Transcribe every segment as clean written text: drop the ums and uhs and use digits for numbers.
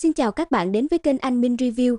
Xin chào các bạn đến với kênh Anh Minh Review.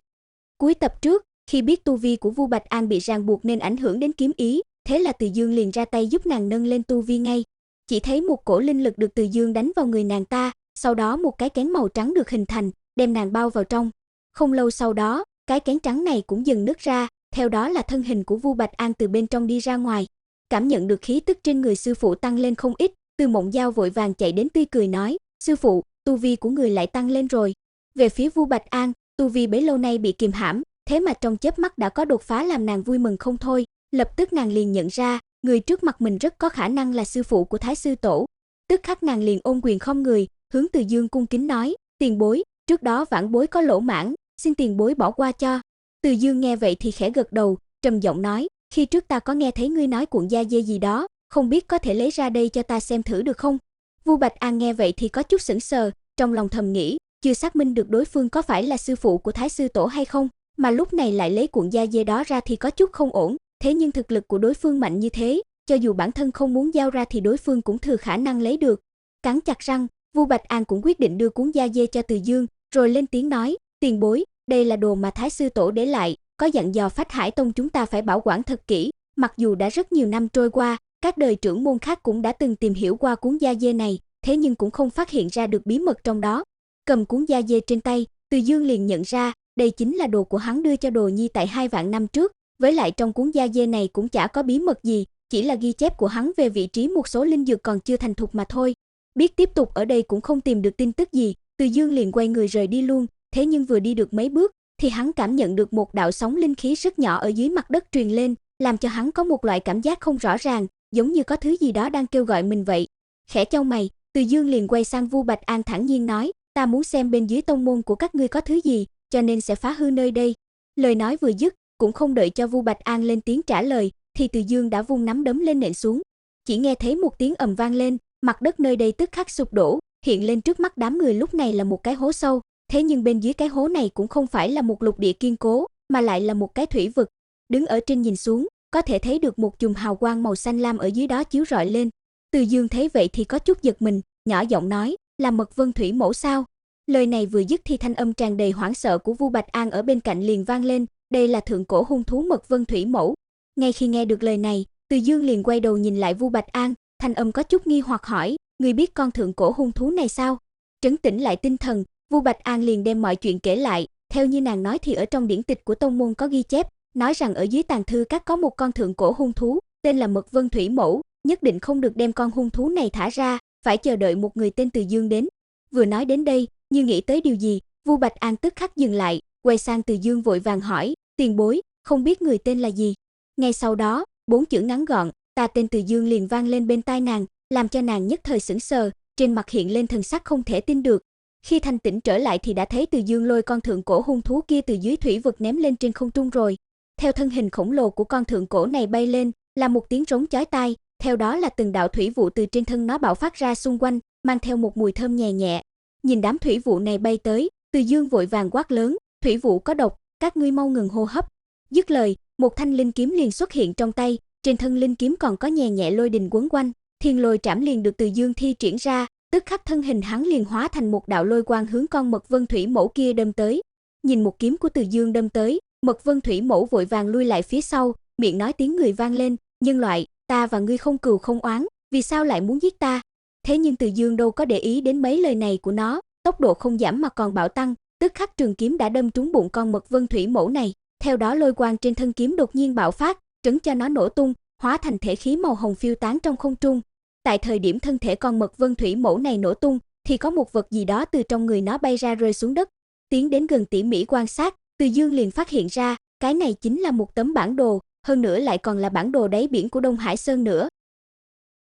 Cuối tập trước, khi biết tu vi của Vu Bạch An bị ràng buộc nên ảnh hưởng đến kiếm ý, thế là Từ Dương liền ra tay giúp nàng nâng lên tu vi ngay. Chỉ thấy một cổ linh lực được Từ Dương đánh vào người nàng ta, sau đó một cái kén màu trắng được hình thành, đem nàng bao vào trong. Không lâu sau đó, cái kén trắng này cũng dần nứt ra, theo đó là thân hình của Vu Bạch An từ bên trong đi ra ngoài. Cảm nhận được khí tức trên người sư phụ tăng lên không ít, Từ Mộng Giao vội vàng chạy đến tươi cười nói: "Sư phụ, tu vi của người lại tăng lên rồi." Về phía Vu Bạch An, tu vi bấy lâu nay bị kìm hãm, thế mà trong chớp mắt đã có đột phá làm nàng vui mừng không thôi. Lập tức nàng liền nhận ra, người trước mặt mình rất có khả năng là sư phụ của Thái sư tổ. Tức khắc nàng liền ôm quyền khom người, hướng Từ Dương cung kính nói: "Tiền bối, trước đó vãn bối có lỗ mãng, xin tiền bối bỏ qua cho." Từ Dương nghe vậy thì khẽ gật đầu, trầm giọng nói: "Khi trước ta có nghe thấy ngươi nói cuộn da dê gì đó, không biết có thể lấy ra đây cho ta xem thử được không?" Vu Bạch An nghe vậy thì có chút sững sờ, trong lòng thầm nghĩ, chưa xác minh được đối phương có phải là sư phụ của Thái sư tổ hay không, mà lúc này lại lấy cuộn da dê đó ra thì có chút không ổn, thế nhưng thực lực của đối phương mạnh như thế, cho dù bản thân không muốn giao ra thì đối phương cũng thừa khả năng lấy được. Cắn chặt răng, Vu Bạch An cũng quyết định đưa cuốn da dê cho Từ Dương, rồi lên tiếng nói: "Tiền bối, đây là đồ mà Thái sư tổ để lại, có dặn dò Phách Hải Tông chúng ta phải bảo quản thật kỹ, mặc dù đã rất nhiều năm trôi qua, các đời trưởng môn khác cũng đã từng tìm hiểu qua cuốn da dê này, thế nhưng cũng không phát hiện ra được bí mật trong đó." Cầm cuốn da dê trên tay, Từ Dương liền nhận ra, đây chính là đồ của hắn đưa cho Đồ Nhi tại 2 vạn năm trước, với lại trong cuốn da dê này cũng chả có bí mật gì, chỉ là ghi chép của hắn về vị trí một số linh dược còn chưa thành thục mà thôi. Biết tiếp tục ở đây cũng không tìm được tin tức gì, Từ Dương liền quay người rời đi luôn, thế nhưng vừa đi được mấy bước thì hắn cảm nhận được một đạo sóng linh khí rất nhỏ ở dưới mặt đất truyền lên, làm cho hắn có một loại cảm giác không rõ ràng, giống như có thứ gì đó đang kêu gọi mình vậy. Khẽ chau mày, Từ Dương liền quay sang Vu Bạch An thản nhiên nói: "Ta muốn xem bên dưới tông môn của các ngươi có thứ gì, cho nên sẽ phá hư nơi đây." Lời nói vừa dứt, cũng không đợi cho Vu Bạch An lên tiếng trả lời, thì Từ Dương đã vung nắm đấm lên nện xuống. Chỉ nghe thấy một tiếng ầm vang lên, mặt đất nơi đây tức khắc sụp đổ, hiện lên trước mắt đám người lúc này là một cái hố sâu, thế nhưng bên dưới cái hố này cũng không phải là một lục địa kiên cố, mà lại là một cái thủy vực. Đứng ở trên nhìn xuống, có thể thấy được một chùm hào quang màu xanh lam ở dưới đó chiếu rọi lên. Từ Dương thấy vậy thì có chút giật mình, nhỏ giọng nói: "Là Mật Vân Thủy Mẫu sao?" Lời này vừa dứt thì thanh âm tràn đầy hoảng sợ của Vu Bạch An ở bên cạnh liền vang lên: "Đây là thượng cổ hung thú Mật Vân Thủy Mẫu." Ngay khi nghe được lời này, Từ Dương liền quay đầu nhìn lại Vu Bạch An, thanh âm có chút nghi hoặc hỏi: "Ngươi biết con thượng cổ hung thú này sao?" Trấn tĩnh lại tinh thần, Vu Bạch An liền đem mọi chuyện kể lại, theo như nàng nói thì ở trong điển tịch của tông môn có ghi chép, nói rằng ở dưới tàng thư các có một con thượng cổ hung thú, tên là Mật Vân Thủy Mẫu, nhất định không được đem con hung thú này thả ra, phải chờ đợi một người tên Từ Dương đến. Vừa nói đến đây, như nghĩ tới điều gì, Vu Bạch An tức khắc dừng lại, quay sang Từ Dương vội vàng hỏi: "Tiền bối, không biết người tên là gì?" Ngay sau đó, 4 chữ ngắn gọn: "Ta tên Từ Dương" liền vang lên bên tai nàng, làm cho nàng nhất thời sững sờ, trên mặt hiện lên thần sắc không thể tin được. Khi thanh tĩnh trở lại thì đã thấy Từ Dương lôi con thượng cổ hung thú kia từ dưới thủy vực ném lên trên không trung rồi. Theo thân hình khổng lồ của con thượng cổ này bay lên, là một tiếng rống chói tai, theo đó là từng đạo thủy vụ từ trên thân nó bạo phát ra xung quanh, mang theo một mùi thơm nhẹ nhẹ. Nhìn đám thủy vụ này bay tới, Từ Dương vội vàng quát lớn: "Thủy vụ có độc, các ngươi mau ngừng hô hấp." Dứt lời, một thanh linh kiếm liền xuất hiện trong tay, trên thân linh kiếm còn có nhẹ nhẹ lôi đình quấn quanh, Thiên Lôi Trảm liền được Từ Dương thi triển ra, tức khắc thân hình hắn liền hóa thành một đạo lôi quang hướng con Mật Vân Thủy Mẫu kia đâm tới. Nhìn một kiếm của Từ Dương đâm tới, Mật Vân Thủy Mẫu vội vàng lui lại phía sau, miệng nói tiếng người vang lên: "Nhân loại, ta và ngươi không cừu không oán, vì sao lại muốn giết ta?" Thế nhưng Từ Dương đâu có để ý đến mấy lời này của nó, tốc độ không giảm mà còn bạo tăng, tức khắc trường kiếm đã đâm trúng bụng con Mật Vân Thủy Mẫu này, theo đó lôi quang trên thân kiếm đột nhiên bạo phát, trấn cho nó nổ tung, hóa thành thể khí màu hồng phiêu tán trong không trung. Tại thời điểm thân thể con Mật Vân Thủy Mẫu này nổ tung, thì có một vật gì đó từ trong người nó bay ra rơi xuống đất. Tiến đến gần tỉ mỉ quan sát, Từ Dương liền phát hiện ra, cái này chính là một tấm bản đồ, hơn nữa lại còn là bản đồ đáy biển của Đông Hải Sơn nữa.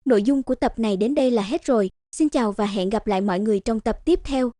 Nội dung của tập này đến đây là hết rồi, xin chào và hẹn gặp lại mọi người trong tập tiếp theo.